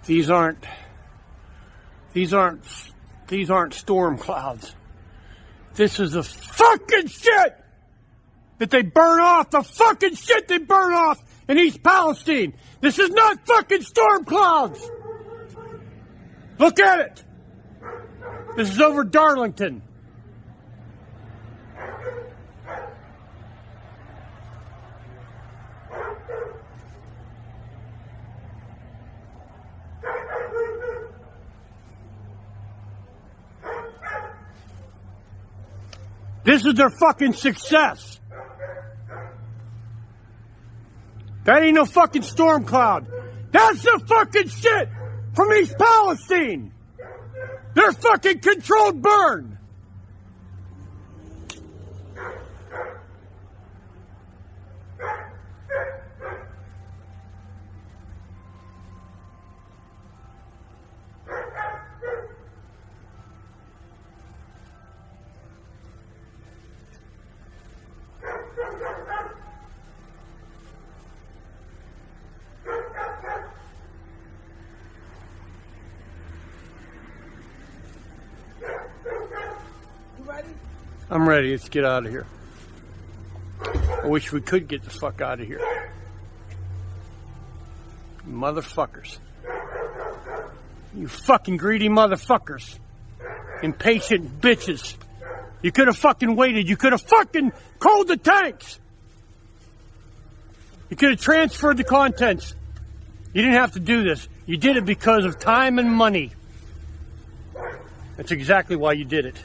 These aren't storm clouds. This is the fucking shit that they burn off. The fucking shit they burn off in East Palestine. This is not fucking storm clouds. Look at it. This is over Darlington. This is their fucking success. That ain't no fucking storm cloud. That's the fucking shit from East Palestine. They're fucking controlled burn. I'm ready. Let's get out of here. I wish we could get the fuck out of here. Motherfuckers. You fucking greedy motherfuckers. Impatient bitches. You could have fucking waited. You could have fucking cooled the tanks. You could have transferred the contents. You didn't have to do this. You did it because of time and money. That's exactly why you did it.